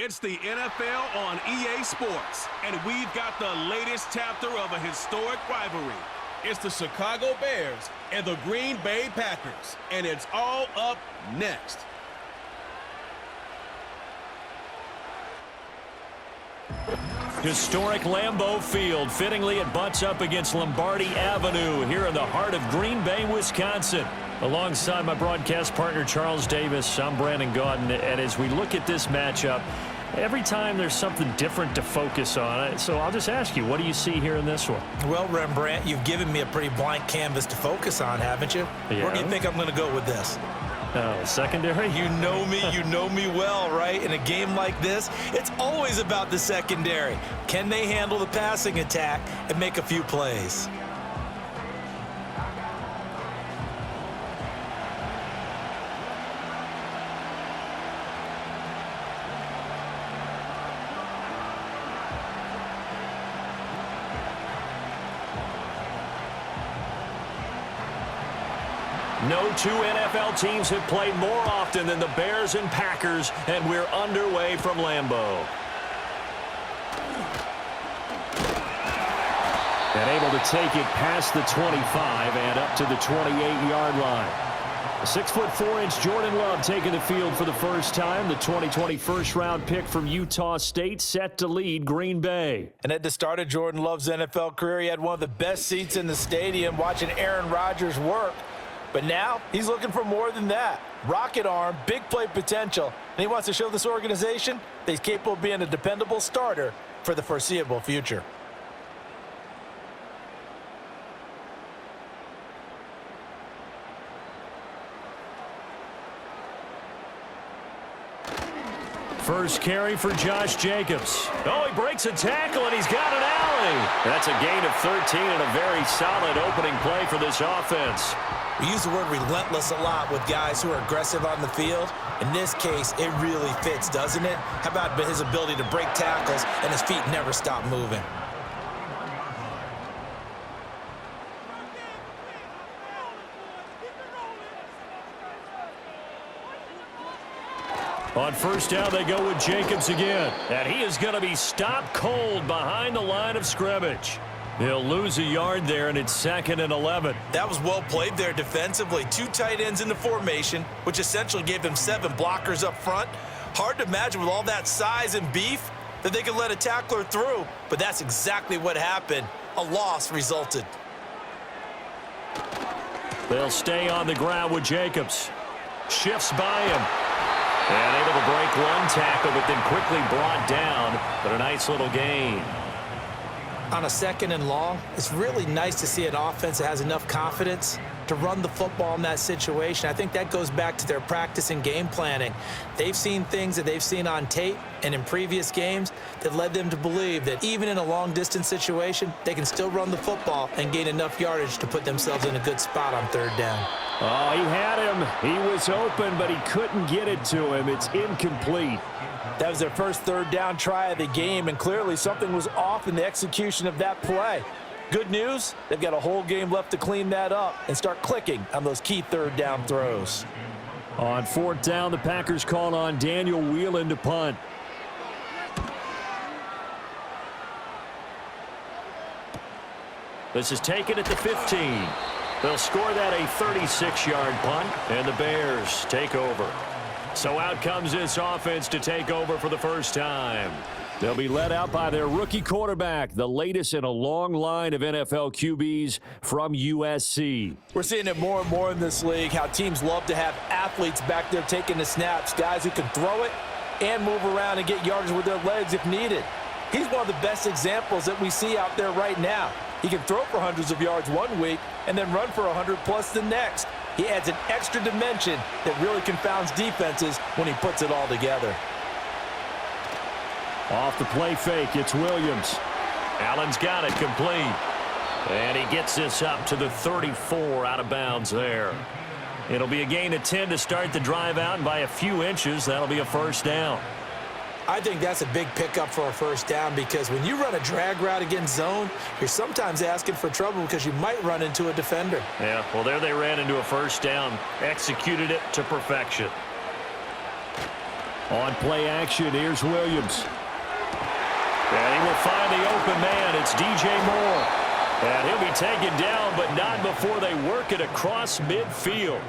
It's the NFL on EA Sports, and we've got the latest chapter of a historic rivalry. It's the Chicago Bears and the Green Bay Packers, and it's all up next. Historic Lambeau Field. Fittingly, it butts up against Lombardi Avenue here in the heart of Green Bay, Wisconsin. Alongside my broadcast partner, Charles Davis, I'm Brandon Gaudin. And as we look at this matchup, every time there's something different to focus on. So I'll just ask you, what do you see here in this one? Well, Rembrandt, you've given me a pretty blank canvas to focus on, haven't you? Yeah. Where do you think I'm going to go with this? Secondary? You know me well, right? In a game like this, it's always about the secondary. Can they handle the passing attack and make a few plays? No two NFL teams have played more often than the Bears and Packers, and we're underway from Lambeau. And able to take it past the 25 and up to the 28-yard line. A 6'4" Jordan Love taking the field for the first time. The 2020 first-round pick from Utah State set to lead Green Bay. And at the start of Jordan Love's NFL career, he had one of the best seats in the stadium watching Aaron Rodgers work. But now he's looking for more than that. Rocket arm, big play potential, and he wants to show this organization that he's capable of being a dependable starter for the foreseeable future. First carry for Josh Jacobs. Oh, he breaks a tackle, and he's got an alley. That's a gain of 13 and a very solid opening play for this offense. We use the word relentless a lot with guys who are aggressive on the field. In this case, it really fits, doesn't it? How about his ability to break tackles and his feet never stop moving? On first down, they go with Jacobs again. And he is going to be stopped cold behind the line of scrimmage. He'll lose a yard there, and it's 2nd and 11. That was well played there defensively. 2 tight ends in the formation, which essentially gave them 7 blockers up front. Hard to imagine with all that size and beef that they could let a tackler through, but that's exactly what happened. A loss resulted. They'll stay on the ground with Jacobs. Shifts by him. And able to break one tackle, but then quickly brought down. But a nice little gain. On a 2nd and long, it's really nice to see an offense that has enough confidence to run the football in that situation. I think that goes back to their practice and game planning. They've seen things that they've seen on tape and in previous games that led them to believe that even in a long-distance situation, they can still run the football and gain enough yardage to put themselves in a good spot on 3rd down. Oh, he had him. He was open, but he couldn't get it to him. It's incomplete. That was their first 3rd down try of the game, and clearly something was off in the execution of that play. Good news, they've got a whole game left to clean that up and start clicking on those key 3rd down throws. On 4th down, the Packers called on Daniel Whelan to punt. This is taken at the 15. They'll score that a 36-yard punt, and the Bears take over. So out comes this offense to take over for the first time. They'll be led out by their rookie quarterback, the latest in a long line of NFL QBs from USC. We're seeing it more and more in this league, how teams love to have athletes back there taking the snaps, guys who can throw it and move around and get yardage with their legs if needed. He's one of the best examples that we see out there right now. He can throw for hundreds of yards one week and then run for 100+ the next. He adds an extra dimension that really confounds defenses when he puts it all together. Off the play fake, it's Williams. Allen's got it complete. And he gets this up to the 34 out of bounds there. It'll be a gain of 10 to start the drive out, and by a few inches, that'll be a first down. I think that's a big pickup for a first down because when you run a drag route against zone, you're sometimes asking for trouble because you might run into a defender. Yeah, well, there they ran into a first down, executed it to perfection. On play action, here's Williams. And he will find the open man. It's DJ Moore. And he'll be taken down, but not before they work it across midfield.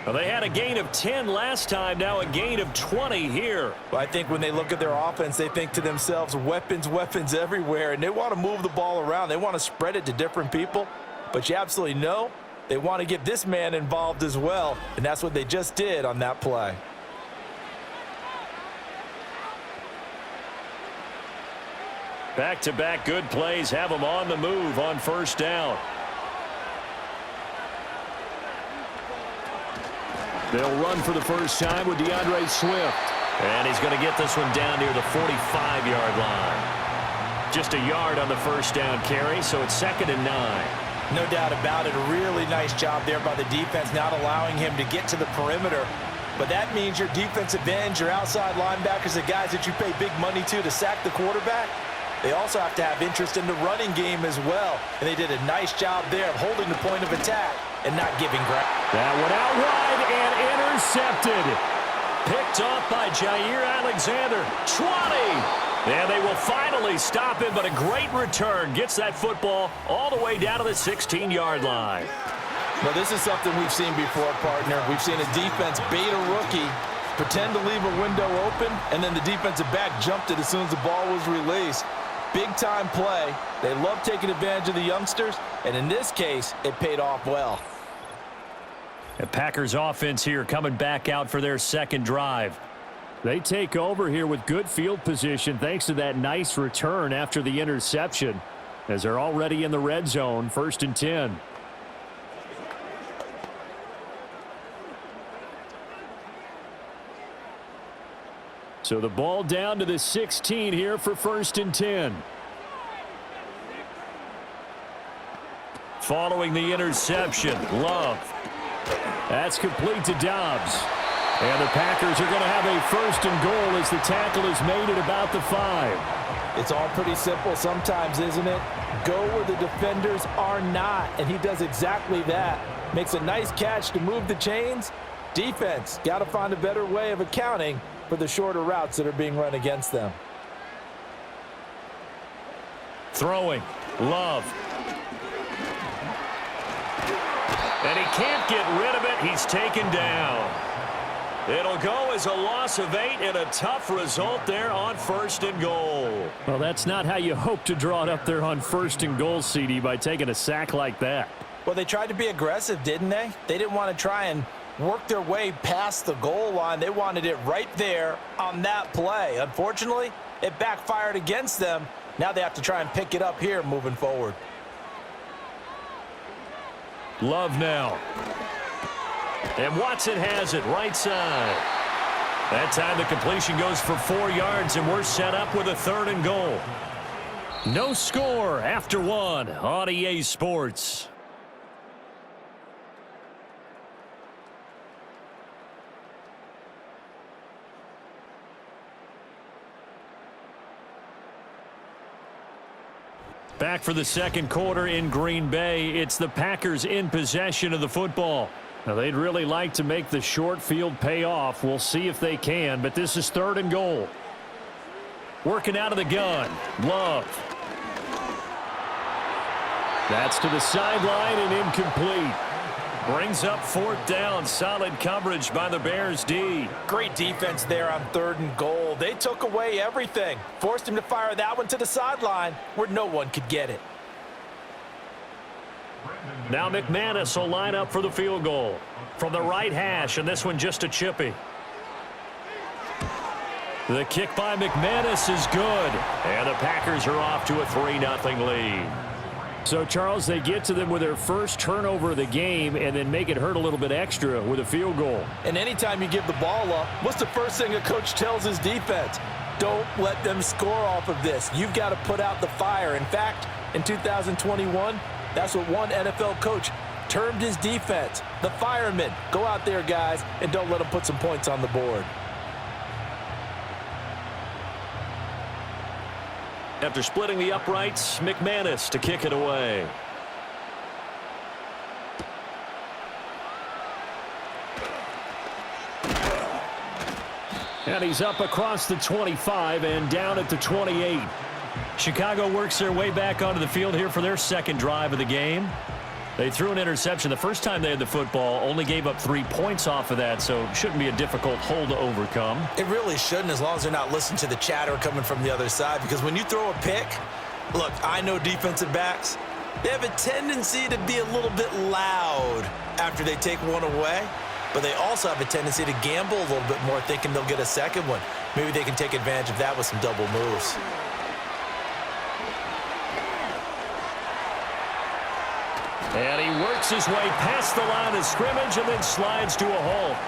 Well, they had a gain of 10 last time, now a gain of 20 here. Well, I think when they look at their offense, they think to themselves, weapons, weapons everywhere, and they want to move the ball around. They want to spread it to different people, but you absolutely know they want to get this man involved as well, and that's what they just did on that play. Back-to-back good plays have them on the move on first down. They'll run for the first time with DeAndre Swift. And he's going to get this one down near the 45-yard line. Just a yard on the first down carry, so it's 2nd and 9. No doubt about it. A really nice job there by the defense, not allowing him to get to the perimeter. But that means your defensive ends, your outside linebackers, the guys that you pay big money to sack the quarterback, they also have to have interest in the running game as well. And they did a nice job there of holding the point of attack and not giving ground. That one out wide and intercepted. Picked off by Jair Alexander. 20. And they will finally stop him, but a great return. Gets that football all the way down to the 16-yard line. Well, this is something we've seen before, partner. We've seen a defense bait a rookie, pretend to leave a window open, and then the defensive back jumped it as soon as the ball was released. Big-time play. They love taking advantage of the youngsters, and in this case, it paid off well. The Packers offense here coming back out for their second drive. They take over here with good field position thanks to that nice return after the interception, as they're already in the red zone, 1st and 10. So the ball down to the 16 here for 1st and 10. Following the interception, Love. That's complete to Dobbs. And the Packers are going to have a 1st and goal as the tackle is made at about the 5. It's all pretty simple sometimes, isn't it? Go where the defenders are not, and he does exactly that. Makes a nice catch to move the chains. Defense, got to find a better way of accounting for the shorter routes that are being run against them. Throwing, Love. And he can't get rid of it. He's taken down. It'll go as a loss of 8 and a tough result there on 1st and goal. Well, that's not how you hope to draw it up there on 1st and goal, CD, by taking a sack like that. Well, they tried to be aggressive, didn't they? They didn't want to try and work their way past the goal line. They wanted it right there on that play. Unfortunately, it backfired against them. Now they have to try and pick it up here moving forward. Love now. And Watson has it right side. That time the completion goes for 4 yards, and we're set up with a 3rd and goal. No score after 1 on EA Sports. Back for the second quarter in Green Bay. It's the Packers in possession of the football. Now, they'd really like to make the short field pay off. We'll see if they can, but this is 3rd and goal. Working out of the gun. Love. That's to the sideline and incomplete. Brings up 4th down. Solid coverage by the Bears D. Great defense there on 3rd and goal. They took away everything. Forced him to fire that one to the sideline where no one could get it. Now McManus will line up for the field goal from the right hash, and this one just a chippy. The kick by McManus is good, and the Packers are off to a 3-0 lead. So, Charles, they get to them with their first turnover of the game and then make it hurt a little bit extra with a field goal. And anytime you give the ball up, what's the first thing a coach tells his defense? Don't let them score off of this. You've got to put out the fire. In fact, in 2021, that's what one NFL coach termed his defense. The firemen. Go out there, guys, and don't let them put some points on the board. After splitting the uprights, McManus to kick it away. And he's up across the 25 and down at the 28. Chicago works their way back onto the field here for their second drive of the game. They threw an interception the first time they had the football, only gave up 3 points off of that, so it shouldn't be a difficult hole to overcome. It really shouldn't, as long as they're not listening to the chatter coming from the other side, because when you throw a pick, look, I know defensive backs, they have a tendency to be a little bit loud after they take one away, but they also have a tendency to gamble a little bit more, thinking they'll get a second one. Maybe they can take advantage of that with some double moves. And he works his way past the line of scrimmage and then slides to a halt.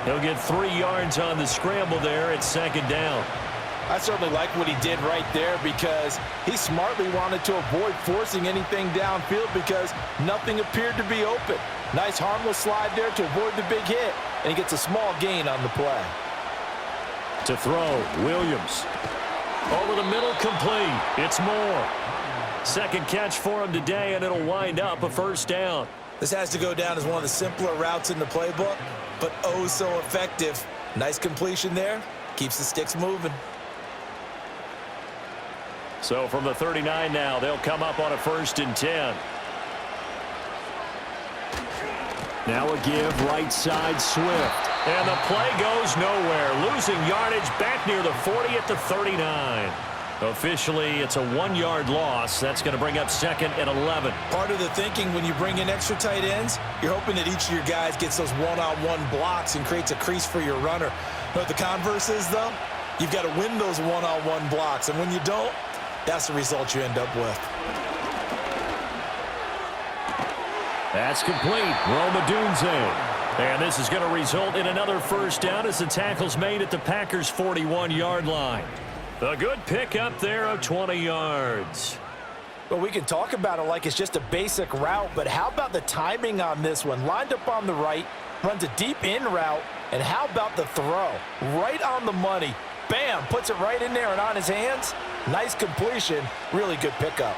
He'll get 3 yards on the scramble there at second down. I certainly like what he did right there because he smartly wanted to avoid forcing anything downfield because nothing appeared to be open. Nice harmless slide there to avoid the big hit, and he gets a small gain on the play. To throw, Williams. Over the middle, complete. It's Moore. Second catch for him today, and it'll wind up a first down. This has to go down as one of the simpler routes in the playbook, but oh so effective. Nice completion there. Keeps the sticks moving. So from the 39 now, they'll come up on a 1st and 10. Now a give, right side, Swift. And the play goes nowhere. Losing yardage back near the 40 at the 39. Officially, it's a 1-yard loss. That's going to bring up 2nd and 11. Part of the thinking when you bring in extra tight ends, you're hoping that each of your guys gets those one-on-one blocks and creates a crease for your runner. You know what the converse is, though? You've got to win those one-on-one blocks, and when you don't, that's the result you end up with. That's complete. Roma Dunze. And this is going to result in another first down as the tackle's made at the Packers' 41-yard line. A good pickup there of 20 yards. Well, we can talk about it like it's just a basic route, but how about the timing on this one? Lined up on the right, runs a deep in route, and how about the throw? Right on the money. Bam, puts it right in there and on his hands. Nice completion, really good pickup.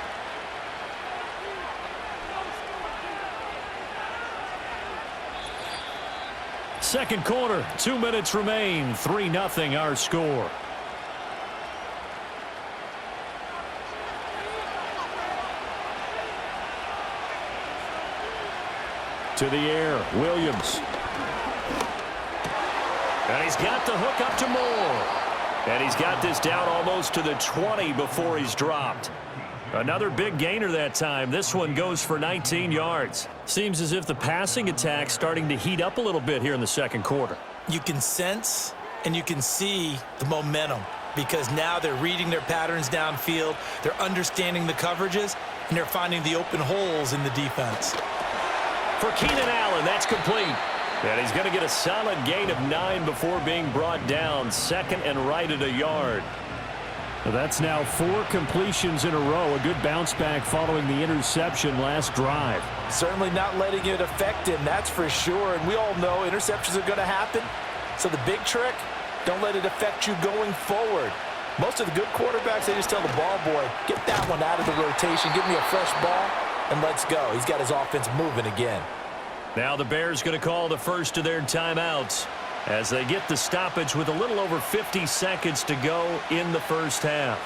Second quarter, 2 minutes remain, 3-0 our score. To the air, Williams. And he's got the hook up to Moore. And he's got this down almost to the 20 before he's dropped. Another big gainer that time. This one goes for 19 yards. Seems as if the passing attack's starting to heat up a little bit here in the second quarter. You can sense and you can see the momentum because now they're reading their patterns downfield, they're understanding the coverages, and they're finding the open holes in the defense. For Keenan Allen, that's complete. And he's going to get a solid gain of 9 before being brought down. 2nd and right at a yard. Well, that's now 4 completions in a row. A good bounce back following the interception last drive. Certainly not letting it affect him, that's for sure. And we all know interceptions are going to happen. So the big trick, don't let it affect you going forward. Most of the good quarterbacks, they just tell the ball boy, get that one out of the rotation, give me a fresh ball, and let's go. He's got his offense moving again. Now the Bears going to call the first of their timeouts as they get the stoppage with a little over 50 seconds to go in the first half.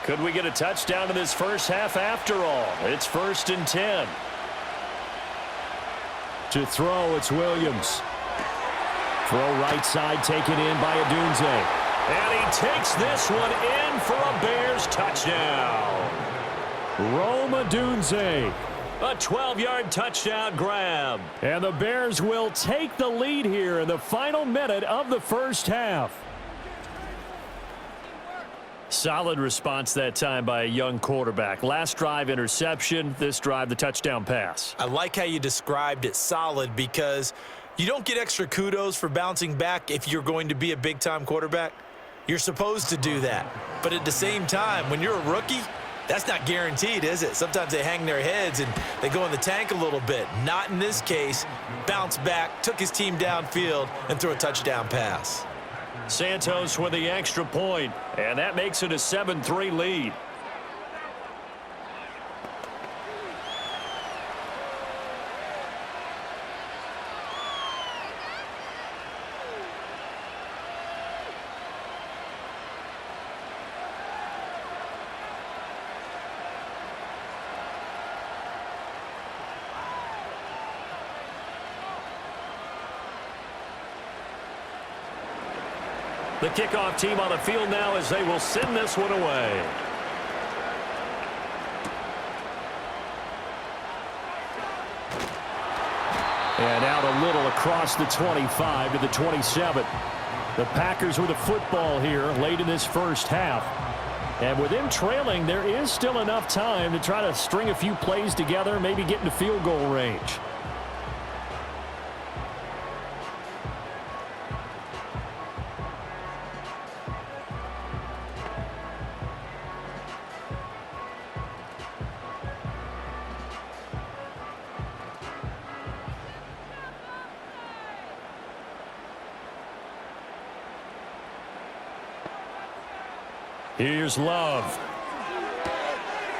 Could we get a touchdown in this first half after all? It's 1st and 10. To throw, it's Williams. Throw right side taken in by Odunze. And he takes this one in for a Bears touchdown. Rome Odunze. A 12-yard touchdown grab. And the Bears will take the lead here in the final minute of the first half. Solid response that time by a young quarterback. Last drive, interception. This drive, the touchdown pass. I like how you described it, solid, because you don't get extra kudos for bouncing back if you're going to be a big-time quarterback. You're supposed to do that. But at the same time, when you're a rookie, that's not guaranteed, is it? Sometimes they hang their heads and they go in the tank a little bit. Not in this case. Bounce back, took his team downfield, and threw a touchdown pass. Santos with the extra point, and that makes it a 7-3 lead. The kickoff team on the field now as they will send this one away. And out a little across the 25 to the 27. The Packers with the football here late in this first half. And with them trailing, there is still enough time to try to string a few plays together, maybe get into field goal range. Here's Love.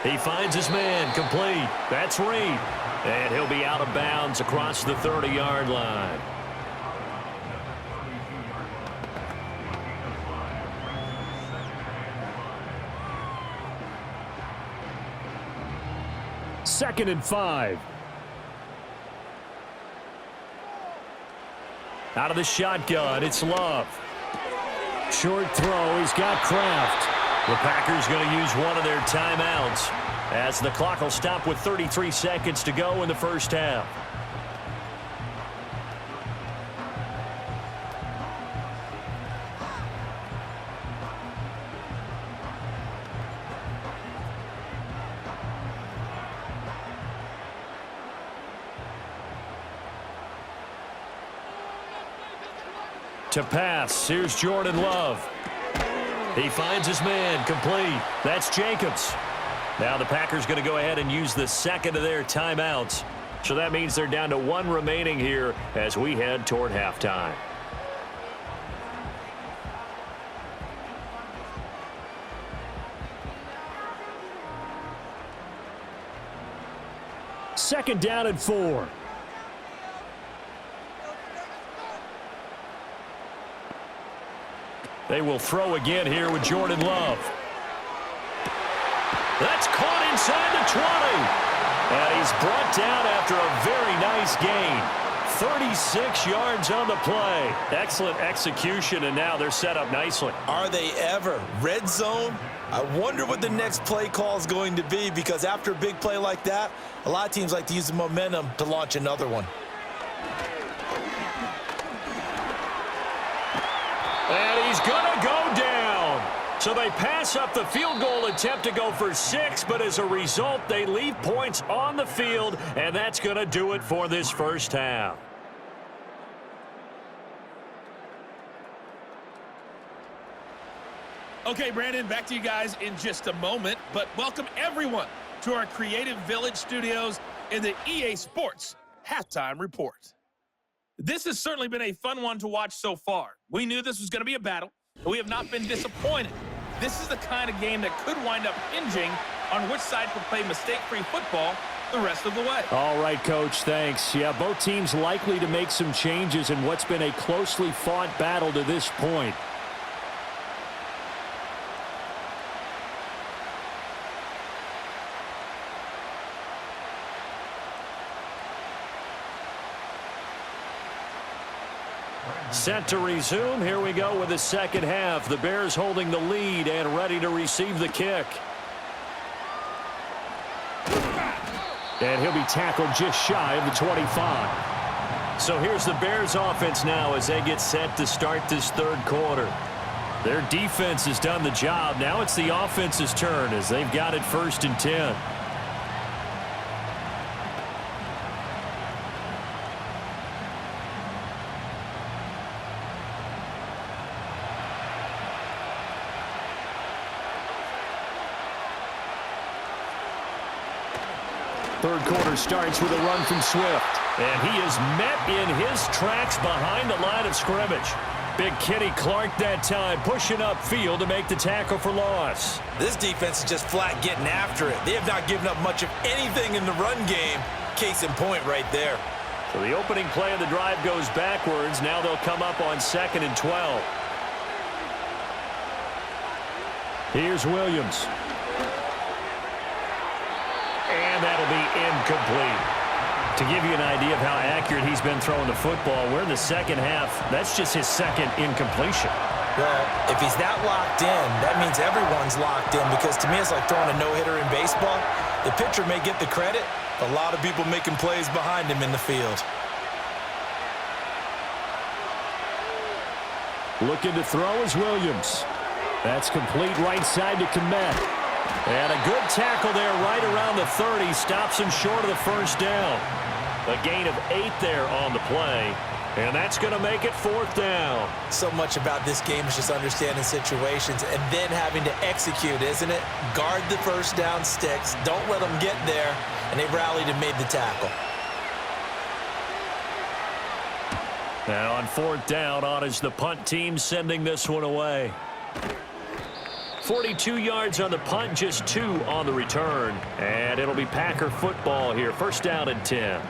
He finds his man, complete. That's Reed. And he'll be out of bounds across the 30-yard line. Second and 5. Out of the shotgun, it's Love. Short throw, he's got Kraft. The Packers going to use one of their timeouts as the clock will stop with 33 seconds to go in the first half. To pass, here's Jordan Love. He finds his man, complete. That's Jacobs. Now the Packers going to go ahead and use the second of their timeouts. So that means they're down to one remaining here as we head toward halftime. Second down and 4. They will throw again here with Jordan Love. That's caught inside the 20. And he's brought down after a very nice gain. 36 yards on the play. Excellent execution, and now they're set up nicely. Are they ever? Red zone? I wonder what the next play call is going to be, because after a big play like that, a lot of teams like to use the momentum to launch another one. And he's going to go down. So they pass up the field goal attempt to go for 6, but as a result, they leave points on the field, and that's going to do it for this first half. Okay, Brandon, back to you guys in just a moment, but welcome everyone to our Creative Village studios in the EA Sports Halftime Report. This has certainly been a fun one to watch so far. We knew this was going to be a battle, but we have not been disappointed. This is the kind of game that could wind up hinging on which side could play mistake-free football the rest of the way. All right, Coach, thanks. Yeah, both teams likely to make some changes in what's been a closely fought battle to this point. Set to resume. Here we go with the second half. The Bears holding the lead and ready to receive the kick. And he'll be tackled just shy of the 25. So here's the Bears offense now as they get set to start this third quarter. Their defense has done the job. Now it's the offense's turn as they've got it 1st and 10. Third quarter starts with a run from Swift. And he is met in his tracks behind the line of scrimmage. Big Kenny Clark that time pushing upfield to make the tackle for loss. This defense is just flat getting after it. They have not given up much of anything in the run game. Case in point right there. So the opening play of the drive goes backwards. Now they'll come up on 2nd and 12. Here's Williams. And that'll be incomplete. To give you an idea of how accurate he's been throwing the football, we're in the second half. That's just his second incompletion. Well, if he's that locked in, that means everyone's locked in, because to me it's like throwing a no-hitter in baseball. The pitcher may get the credit, a lot of people making plays behind him in the field. Looking to throw is Williams. That's complete right side to Kmet. And a good tackle there right around the 30. Stops him short of the first down. A gain of 8 there on the play. And that's going to make it 4th down. So much about this game is just understanding situations and then having to execute, isn't it? Guard the first down sticks. Don't let them get there. And they rallied and made the tackle. Now on 4th down, on is the punt team, sending this one away. 42 yards on the punt, just 2 on the return. And it'll be Packer football here. 1st down and 10.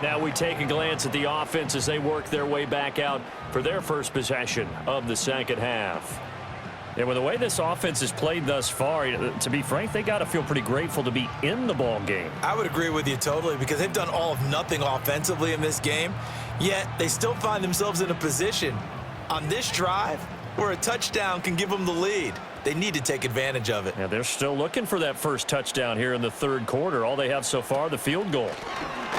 Now we take a glance at the offense as they work their way back out for their first possession of the second half. And with the way this offense has played thus far, to be frank, they got to feel pretty grateful to be in the ball game. I would agree with you totally, because they've done all of nothing offensively in this game, yet they still find themselves in a position on this drive where a touchdown can give them the lead. They need to take advantage of it. Yeah, they're still looking for that first touchdown here in the 3rd quarter. All they have so far, the field goal.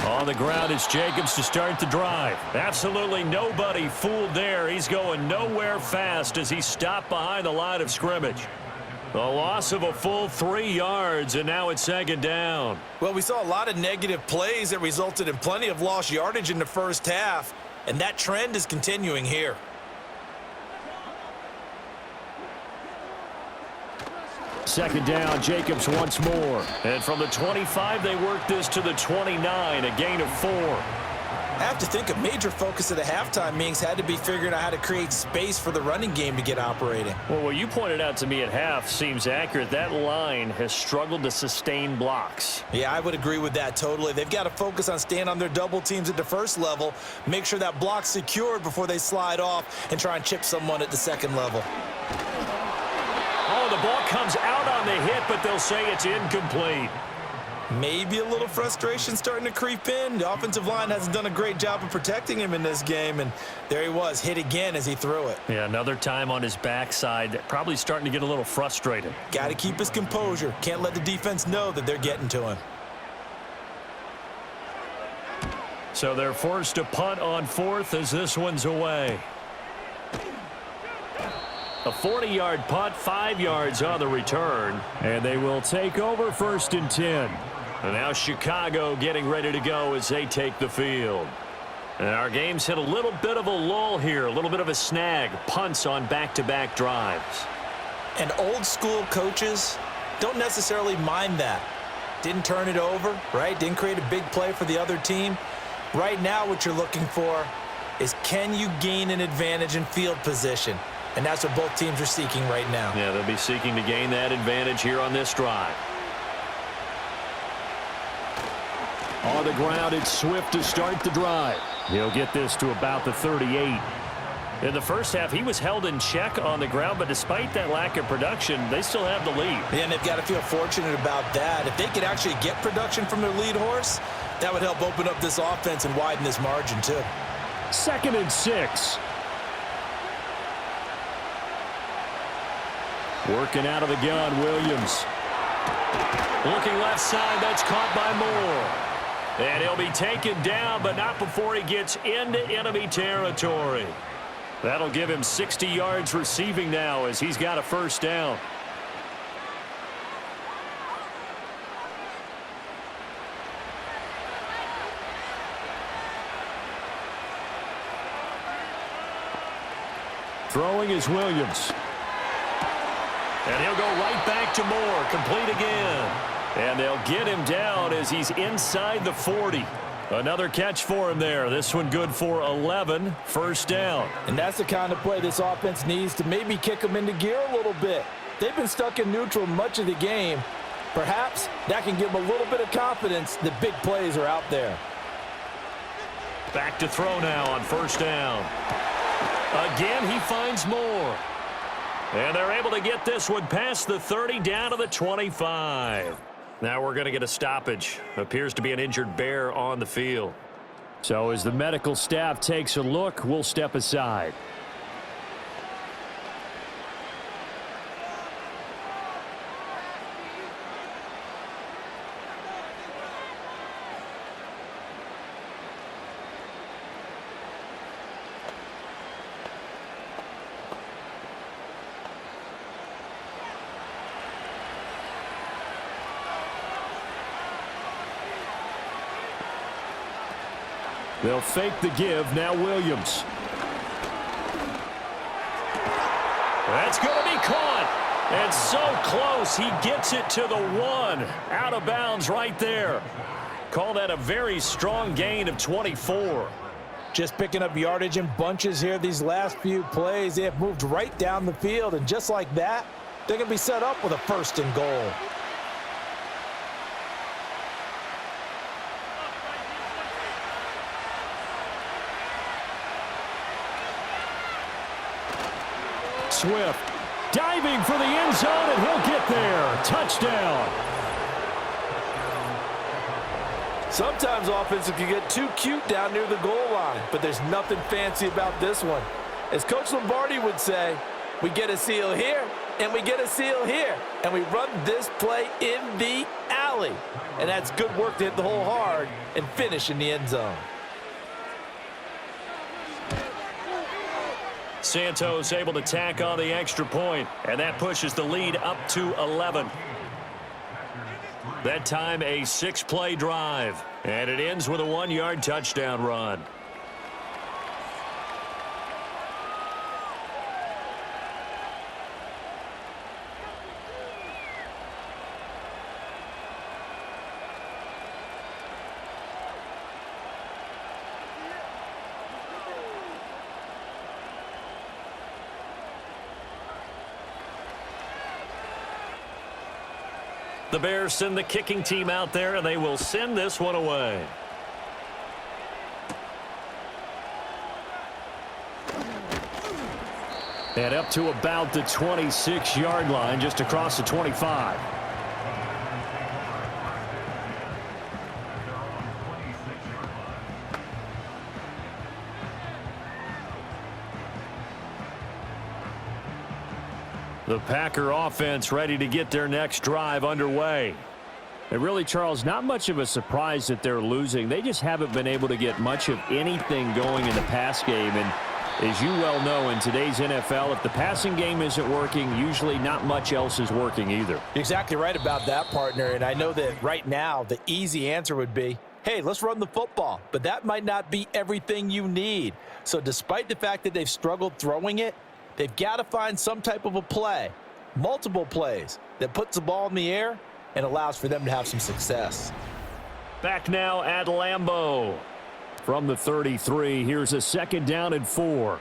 On the ground, it's Jacobs to start the drive. Absolutely nobody fooled there. He's going nowhere fast as he stopped behind the line of scrimmage. A loss of a full 3 yards, and now it's 2nd down. Well, we saw a lot of negative plays that resulted in plenty of lost yardage in the first half, and that trend is continuing here. Second down, Jacobs once more. And from the 25, they work this to the 29, a gain of 4. I have to think a major focus of the halftime meetings had to be figuring out how to create space for the running game to get operating. Well, what you pointed out to me at half seems accurate. That line has struggled to sustain blocks. Yeah, I would agree with that totally. They've got to focus on staying on their double teams at the first level, make sure that block's secured before they slide off and try and chip someone at the second level. Oh, the ball comes out on the hit, but they'll say it's incomplete. Maybe a little frustration starting to creep in. The offensive line hasn't done a great job of protecting him in this game, and there he was, hit again as he threw it. Yeah, another time on his backside, probably starting to get a little frustrated. Got to keep his composure. Can't let the defense know that they're getting to him. So they're forced to punt on 4th as this one's away. A 40-yard punt, 5 yards on the return, and they will take over 1st and 10. And now Chicago getting ready to go as they take the field. And our game's hit a little bit of a lull here, a little bit of a snag, punts on back-to-back drives. And old school coaches don't necessarily mind that. Didn't turn it over, right? Didn't create a big play for the other team. Right now what you're looking for is, can you gain an advantage in field position? And that's what both teams are seeking right now. Yeah, they'll be seeking to gain that advantage here on this drive. On the ground, it's Swift to start the drive. He'll get this to about the 38. In the first half, he was held in check on the ground, but despite that lack of production, they still have the lead. Yeah, and they've got to feel fortunate about that. If they could actually get production from their lead horse, that would help open up this offense and widen this margin too. 2nd and 6. Working out of the gun, Williams. Looking left side, that's caught by Moore. And he'll be taken down, but not before he gets into enemy territory. That'll give him 60 yards receiving now as he's got a 1st down. Throwing is Williams. And he'll go right back to Moore, complete again. And they'll get him down as he's inside the 40. Another catch for him there. This one good for 11, 1st down. And that's the kind of play this offense needs to maybe kick them into gear a little bit. They've been stuck in neutral much of the game. Perhaps that can give them a little bit of confidence that big plays are out there. Back to throw now on 1st down. Again, he finds Moore. And they're able to get this one past the 30 down to the 25. Now we're going to get a stoppage. Appears to be an injured bear on the field. So as the medical staff takes a look, we'll step aside. They'll fake the give. Now Williams. That's going to be caught. And so close. He gets it to the 1. Out of bounds right there. Call that a very strong gain of 24. Just picking up yardage in bunches here these last few plays. They have moved right down the field, and just like that, they're going to be set up with a 1st and goal. Swift diving for the end zone, and he'll get there. Touchdown. Sometimes offenses can get too cute down near the goal line, but there's nothing fancy about this one. As Coach Lombardi would say, we get a seal here, and we get a seal here, and we run this play in the alley. And that's good work to hit the hole hard and finish in the end zone. Santos able to tack on the extra point, and that pushes the lead up to 11. That time a 6-play drive, and it ends with a 1-yard touchdown run. The Bears send the kicking team out there, and they will send this one away. And up to about the 26-yard line, just across the 25. The Packer offense ready to get their next drive underway. And really, Charles, not much of a surprise that they're losing. They just haven't been able to get much of anything going in the pass game. And as you well know, in today's NFL, if the passing game isn't working, usually not much else is working either. You're exactly right about that, partner. And I know that right now the easy answer would be, hey, let's run the football. But that might not be everything you need. So despite the fact that they've struggled throwing it, they've got to find some type of a play, multiple plays, that puts the ball in the air and allows for them to have some success. Back now at Lambeau. From the 33, here's a 2nd down and 4.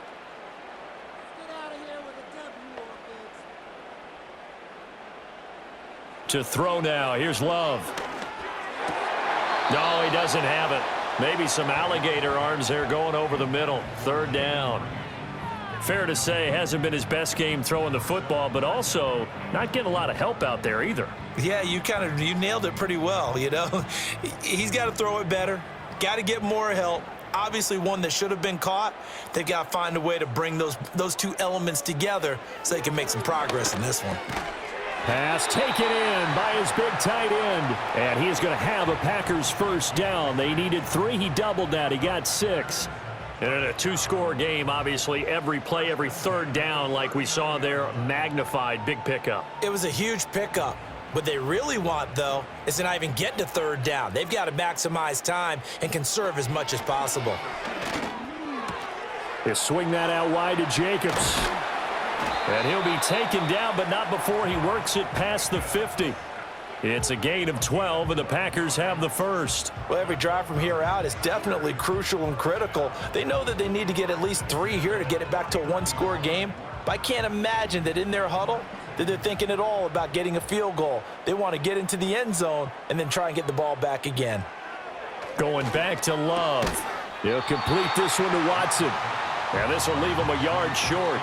To throw now, here's Love. No, he doesn't have it. Maybe some alligator arms there going over the middle. 3rd down. Fair to say, hasn't been his best game throwing the football, but also not getting a lot of help out there either. Yeah, you nailed it pretty well, you know. He's got to throw it better. Got to get more help. Obviously one that should have been caught. They've got to find a way to bring those two elements together so they can make some progress in this one. Pass taken in by his big tight end. And he is going to have a Packers 1st down. They needed 3. He doubled that. He got 6. And in a 2-score game, obviously, every play, every 3rd down, like we saw there, magnified, big pickup. It was a huge pickup. What they really want, though, is to not even get to 3rd down. They've got to maximize time and conserve as much as possible. They swing that out wide to Jacobs. And he'll be taken down, but not before he works it past the 50. It's a gain of 12, and the Packers have the 1st. Well, every drive from here out is definitely crucial and critical. They know that they need to get at least 3 here to get it back to a 1-score game. But I can't imagine that in their huddle that they're thinking at all about getting a field goal. They want to get into the end zone and then try and get the ball back again. Going back to Love. He'll complete this one to Watson. And this will leave him a yard short.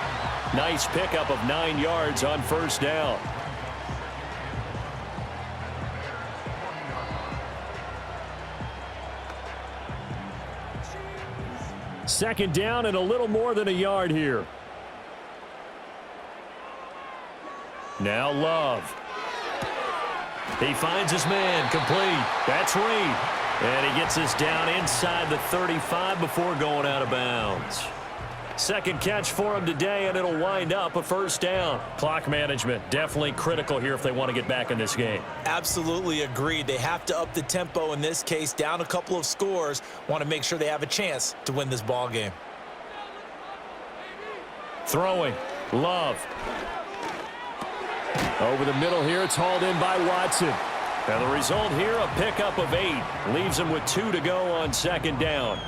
Nice pickup of 9 yards on 1st down. Second down and a little more than a yard here. Now Love. He finds his man, complete. That's Reed. And he gets us down inside the 35 before going out of bounds. Second catch for him today, and it'll wind up a first down. Clock management, definitely critical here if they want to get back in this game. Absolutely agreed. They have to up the tempo in this case, down a couple of scores, want to make sure they have a chance to win this ball game. Throwing, Love. Over the middle here, it's hauled in by Watson. And the result here, a pickup of 8. Leaves him with 2 to go on second down.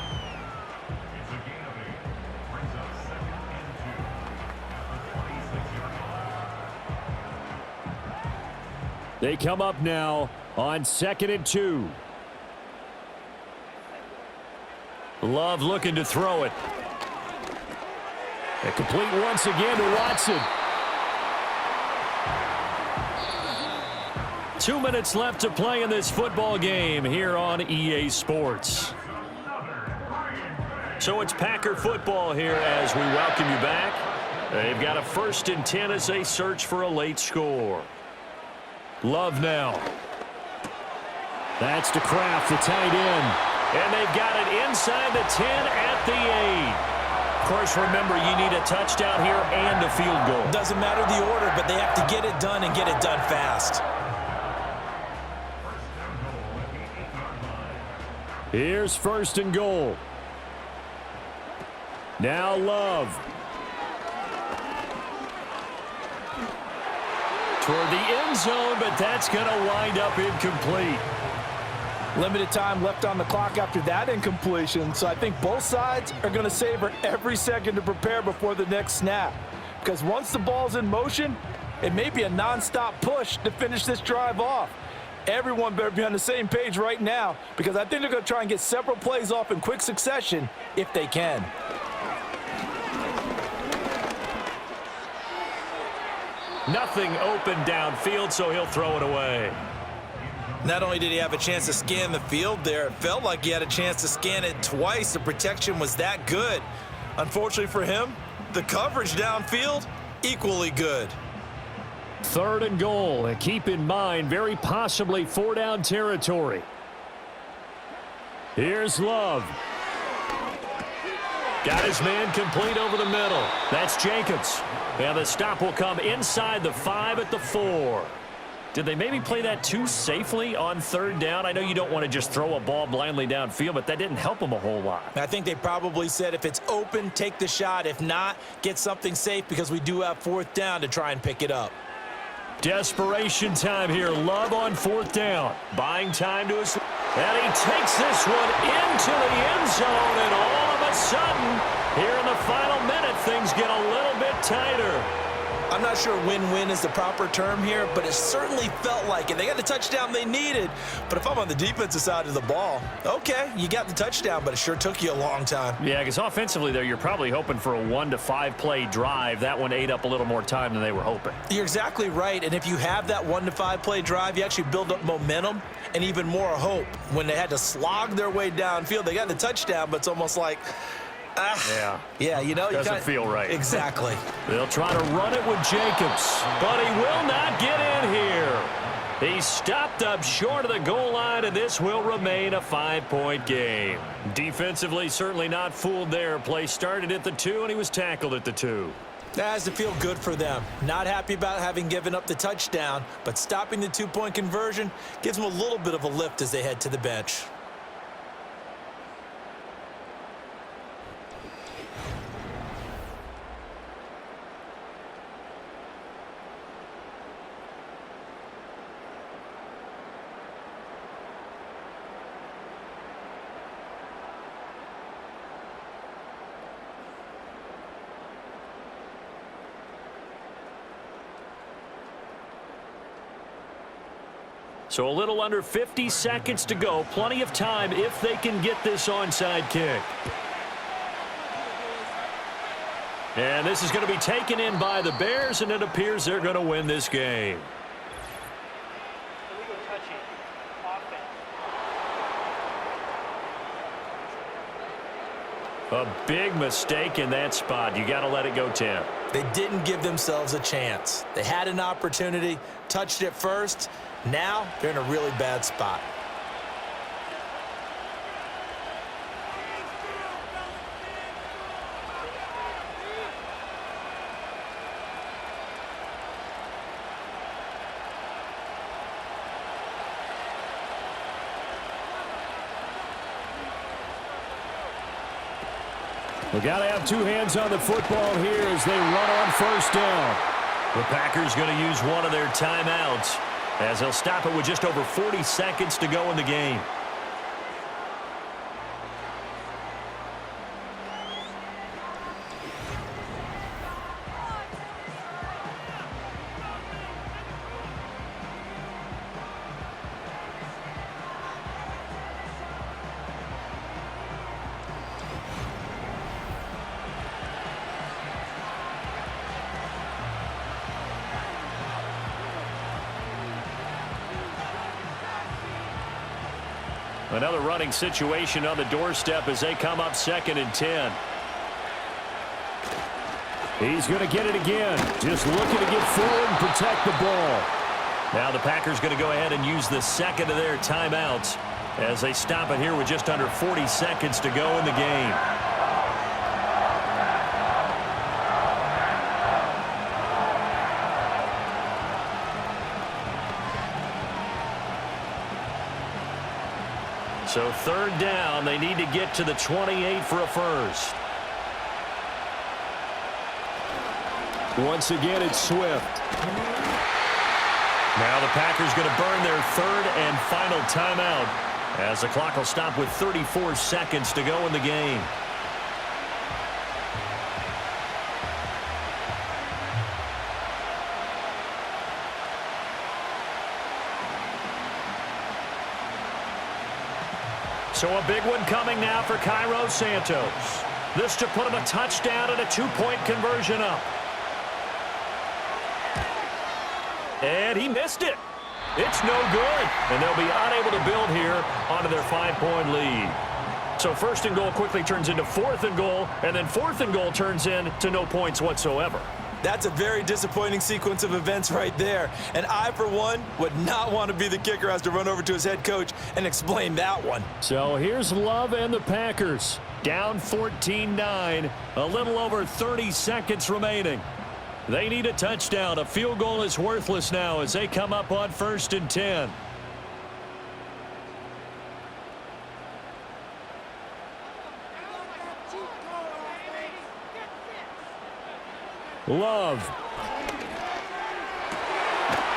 They come up now on 2nd and 2. Love looking to throw it. And complete once again to Watson. 2 minutes left to play in this football game here on EA Sports. So it's Packer football here as we welcome you back. They've got a 1st and 10 as they search for a late score. Love now. That's to Kraft, the tight end. And they've got it inside the 10 at the 8. Of course, remember, you need a touchdown here and a field goal. Doesn't matter the order, but they have to get it done and get it done fast. Here's 1st and goal. Now Love. Toward the end zone, but that's going to wind up incomplete. Limited time left on the clock after that incompletion, so I think both sides are going to savor every second to prepare before the next snap. Because once the ball's in motion, it may be a nonstop push to finish this drive off. Everyone better be on the same page right now, because I think they're going to try and get several plays off in quick succession if they can. Nothing open downfield, so he'll throw it away. Not only did he have a chance to scan the field there, it felt like he had a chance to scan it twice. The protection was that good. Unfortunately for him, the coverage downfield, equally good. 3rd and goal, and keep in mind, very possibly 4-down territory. Here's Love. Got his man complete over the middle. That's Jacobs. And the stop will come inside the 5 at the 4. Did they maybe play that too safely on 3rd down? I know you don't want to just throw a ball blindly downfield, but that didn't help them a whole lot. I think they probably said if it's open, take the shot. If not, get something safe because we do have 4th down to try and pick it up. Desperation time here. Love on 4th down. Buying time to his... And he takes this one into the end zone, and all of a sudden, here in the final minute, things get a little bit tighter. I'm not sure win-win is the proper term here, but it certainly felt like it. They got the touchdown they needed, but if I'm on the defensive side of the ball, okay, you got the touchdown, but it sure took you a long time. Yeah, because offensively, there, you're probably hoping for a 1 to 5 play drive. That one ate up a little more time than they were hoping. You're exactly right, and if you have that 1 to 5 play drive, you actually build up momentum and even more hope. When they had to slog their way downfield, they got the touchdown, but it's almost like... Yeah, you know, doesn't feel right. Exactly. They'll try to run it with Jacobs, but he will not get in here. He's stopped up short of the goal line, and this will remain a 5-point game. Defensively, certainly not fooled there. Play started at the 2, and he was tackled at the 2. That has to feel good for them. Not happy about having given up the touchdown, but stopping the 2-point conversion gives them a little bit of a lift as they head to the bench. So a little under 50 seconds to go. Plenty of time if they can get this onside kick. And this is going to be taken in by the Bears, and it appears they're going to win this game. A big mistake in that spot. You got to let it go 10. They didn't give themselves a chance. They had an opportunity, touched it first. Now they're in a really bad spot. We got to have two hands on the football here as they run on first down. The Packers going to use one of their timeouts as they'll stop it with just over 40 seconds to go in the game. Another running situation on the doorstep as they come up 2nd and 10. He's going to get it again. Just looking to get forward and protect the ball. Now the Packers going to go ahead and use the second of their timeouts as they stop it here with just under 40 seconds to go in the game. So 3rd down, they need to get to the 28 for a first. Once again, it's Swift. Now the Packers going to burn their 3rd and final timeout as the clock will stop with 34 seconds to go in the game. So a big one coming now for Cairo Santos. This to put him a touchdown and a 2-point conversion up. And he missed it. It's no good. And they'll be unable to build here onto their 5-point lead. So 1st and goal quickly turns into 4th and goal, and then 4th and goal turns into no points whatsoever. That's a very disappointing sequence of events right there. And I, for one, would not want to be the kicker who has to run over to his head coach and explain that one. So here's Love and the Packers. Down 14-9, a little over 30 seconds remaining. They need a touchdown. A field goal is worthless now as they come up on 1st and 10. Love.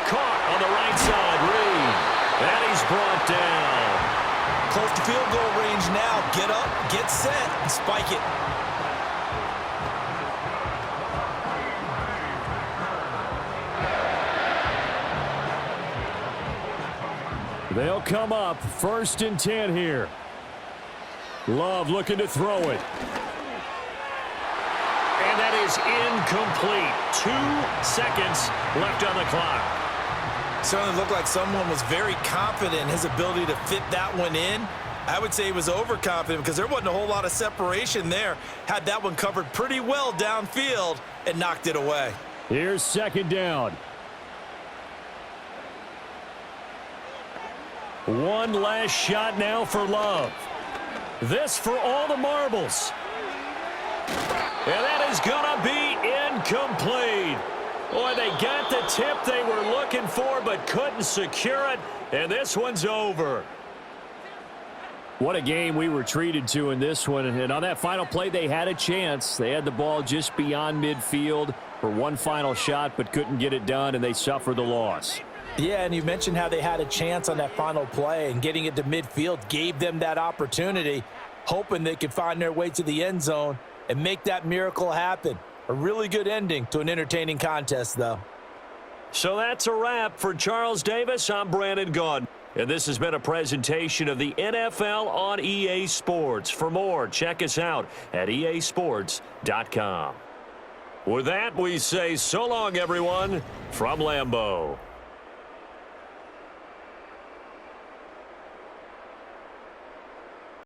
Caught on the right side, Reed. And he's brought down. Close to field goal range now. Get up, get set, and spike it. They'll come up 1st and 10 here. Love looking to throw it. And that is incomplete. 2 seconds left on the clock. Certainly looked like someone was very confident in his ability to fit that one in. I would say he was overconfident because there wasn't a whole lot of separation there. Had that one covered pretty well downfield and knocked it away. Here's 2nd down. One last shot now for Love. This for all the marbles. And that is going to be incomplete. Boy, they got the tip they were looking for but couldn't secure it. And this one's over. What a game we were treated to in this one. And on that final play, they had a chance. They had the ball just beyond midfield for one final shot but couldn't get it done, and they suffered the loss. Yeah, and you mentioned how they had a chance on that final play, and getting it to midfield gave them that opportunity, hoping they could find their way to the end zone and make that miracle happen. A really good ending to an entertaining contest, though. So that's a wrap for Charles Davis. I'm Brandon Gaudin, and this has been a presentation of the NFL on EA Sports. For more, check us out at easports.com. With that, we say so long, everyone, from Lambeau.